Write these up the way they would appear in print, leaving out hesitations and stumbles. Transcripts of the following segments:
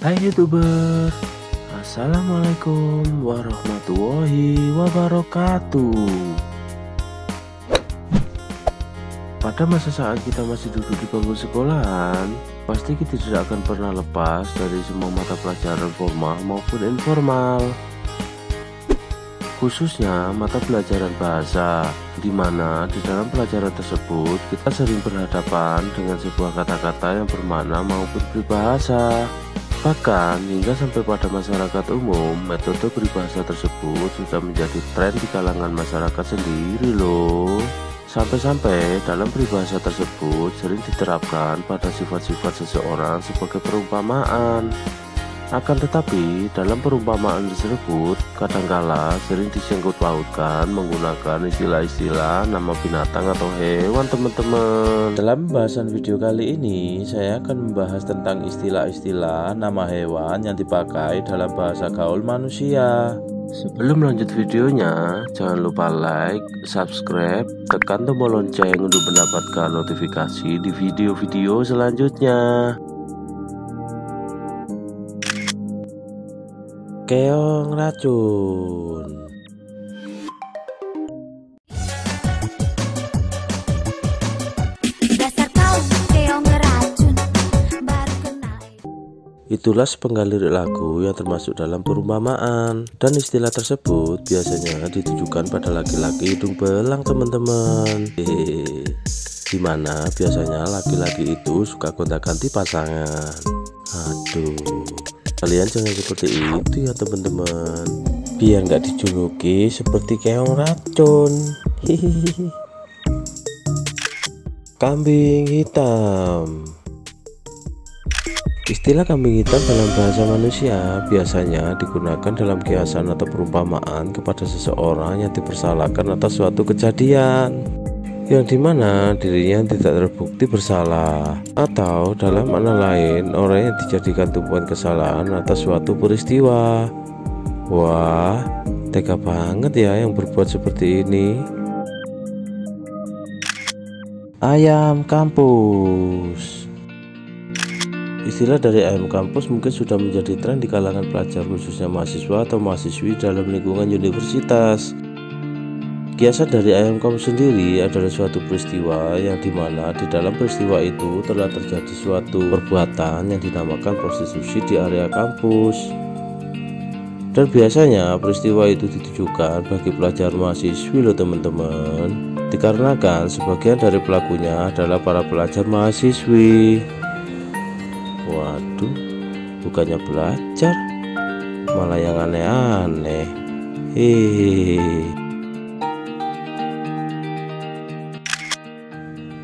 Hai YouTuber, Assalamualaikum warahmatullahi wabarakatuh. Pada masa saat kita masih duduk di bangku sekolahan, pasti kita tidak akan pernah lepas dari semua mata pelajaran formal maupun informal. Khususnya mata pelajaran bahasa, di mana di dalam pelajaran tersebut kita sering berhadapan dengan sebuah kata-kata yang bermakna maupun peribahasa. Bahkan hingga sampai pada masyarakat umum, metode peribahasa tersebut sudah menjadi tren di kalangan masyarakat sendiri loh. Sampai-sampai dalam peribahasa tersebut sering diterapkan pada sifat-sifat seseorang sebagai perumpamaan. Akan tetapi dalam perumpamaan tersebut kadangkala sering disangkut pautkan menggunakan istilah-istilah nama binatang atau hewan teman-teman. Dalam pembahasan video kali ini saya akan membahas tentang istilah-istilah nama hewan yang dipakai dalam bahasa gaul manusia. Sebelum lanjut videonya, jangan lupa like, subscribe, tekan tombol lonceng untuk mendapatkan notifikasi di video-video selanjutnya. Keong racun. Dasar kau keong racun, baru kenal. Itulah sepenggal lirik lagu yang termasuk dalam perumpamaan, dan istilah tersebut biasanya ditujukan pada laki-laki hidung belang teman-teman. Dimana biasanya laki-laki itu suka gonta-ganti pasangan. Aduh, kalian jangan seperti itu ya teman-teman, biar nggak dijuluki seperti keong racun. Hihihi. Kambing hitam. Istilah kambing hitam dalam bahasa manusia biasanya digunakan dalam kiasan atau perumpamaan kepada seseorang yang dipersalahkan atas suatu kejadian yang dimana dirinya tidak terbukti bersalah, atau dalam makna lain orang yang dijadikan tumpuan kesalahan atas suatu peristiwa. Wah, tega banget ya yang berbuat seperti ini. Ayam kampus. Istilah dari ayam kampus mungkin sudah menjadi tren di kalangan pelajar, khususnya mahasiswa atau mahasiswi dalam lingkungan universitas. Kiasan dari ayam kampus sendiri adalah suatu peristiwa yang dimana di dalam peristiwa itu telah terjadi suatu perbuatan yang dinamakan prostitusi di area kampus. Dan biasanya peristiwa itu ditujukan bagi pelajar mahasiswi loh teman-teman, dikarenakan sebagian dari pelakunya adalah para pelajar mahasiswi. Waduh, bukannya belajar, malah yang aneh-aneh. Hehehe.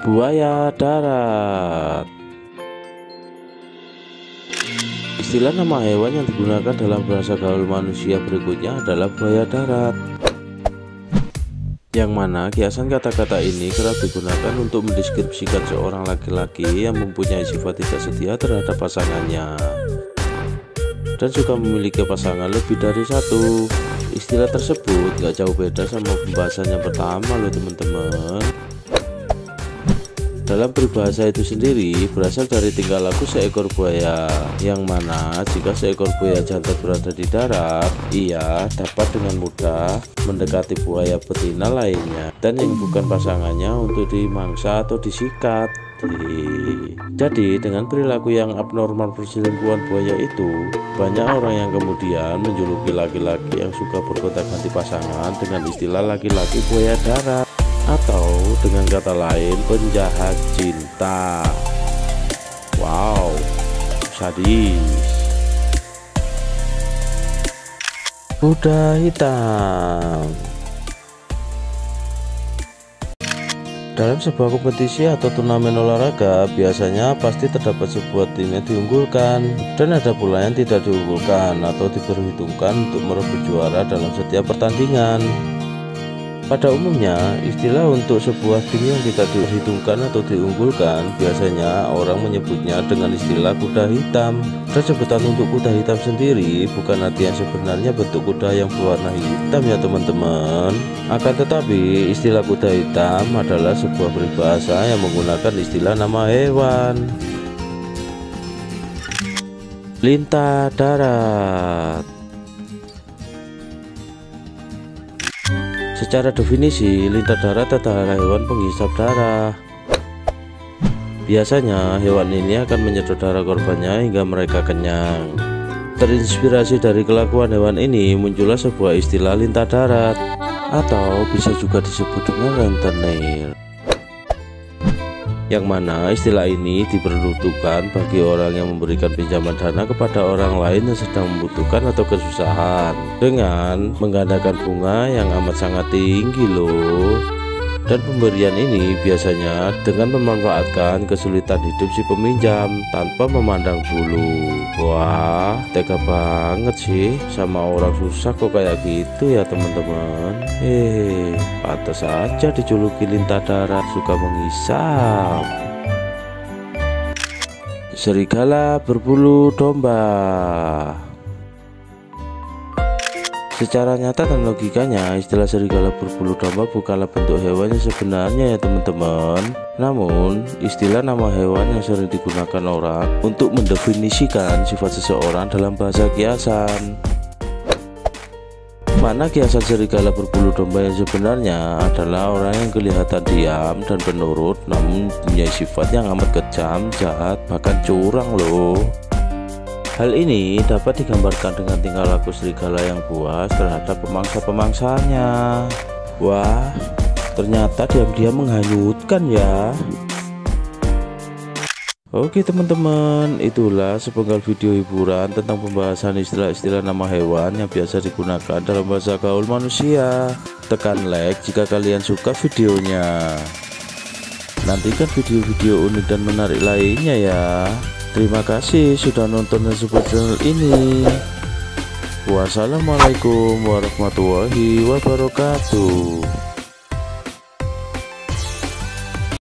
Buaya darat. Istilah nama hewan yang digunakan dalam bahasa gaul manusia berikutnya adalah buaya darat, yang mana kiasan kata-kata ini kerap digunakan untuk mendeskripsikan seorang laki-laki yang mempunyai sifat tidak setia terhadap pasangannya dan suka memiliki pasangan lebih dari satu. Istilah tersebut gak jauh beda sama pembahasan yang pertama loh teman-teman. Dalam peribahasa itu sendiri berasal dari tingkah laku seekor buaya, yang mana jika seekor buaya jantan berada di darat, ia dapat dengan mudah mendekati buaya betina lainnya dan yang bukan pasangannya untuk dimangsa atau disikat. Jadi dengan perilaku yang abnormal perselingkuhan buaya itu, banyak orang yang kemudian menjuluki laki-laki yang suka bergonta-ganti pasangan dengan istilah laki-laki buaya darat, atau dengan kata lain penjahat cinta. Wow, sadis. Kuda hitam. Dalam sebuah kompetisi atau turnamen olahraga, biasanya pasti terdapat sebuah tim yang diunggulkan dan ada pula yang tidak diunggulkan atau diperhitungkan untuk merebut juara dalam setiap pertandingan. Pada umumnya, istilah untuk sebuah tim yang tidak diperhitungkan atau diunggulkan biasanya orang menyebutnya dengan istilah kuda hitam. Dan sebutan untuk kuda hitam sendiri bukan arti yang sebenarnya bentuk kuda yang berwarna hitam ya teman-teman. Akan tetapi istilah kuda hitam adalah sebuah peribahasa yang menggunakan istilah nama hewan. Lintah darat. Secara definisi, lintah darat adalah hewan penghisap darah. Biasanya hewan ini akan menyedot darah korbannya hingga mereka kenyang. Terinspirasi dari kelakuan hewan ini muncullah sebuah istilah lintah darat, atau bisa juga disebut dengan rentenir, yang mana istilah ini diperuntukkan bagi orang yang memberikan pinjaman dana kepada orang lain yang sedang membutuhkan atau kesusahan dengan menggandakan bunga yang amat sangat tinggi loh. Dan pemberian ini biasanya dengan memanfaatkan kesulitan hidup si peminjam tanpa memandang bulu. Wah, tega banget sih sama orang susah kok kayak gitu ya teman-teman. Pantas saja dijuluki lintah darat, suka menghisap. Serigala berbulu domba. Secara nyata dan logikanya, istilah serigala berbulu domba bukanlah bentuk hewan yang sebenarnya ya teman-teman. Namun, istilah nama hewan yang sering digunakan orang untuk mendefinisikan sifat seseorang dalam bahasa kiasan. Mana kiasan serigala berbulu domba yang sebenarnya adalah orang yang kelihatan diam dan penurut, namun punya sifat yang amat kejam, jahat, bahkan curang loh. Hal ini dapat digambarkan dengan tingkah laku serigala yang buas terhadap pemangsa-pemangsanya. Wah, ternyata diam-diam menghanyutkan ya. Oke teman-teman, itulah sepenggal video hiburan tentang pembahasan istilah-istilah nama hewan yang biasa digunakan dalam bahasa gaul manusia. Tekan like jika kalian suka videonya. Nantikan video-video unik dan menarik lainnya ya. Terima kasih sudah nonton dan support channel ini. Wassalamualaikum warahmatullahi wabarakatuh.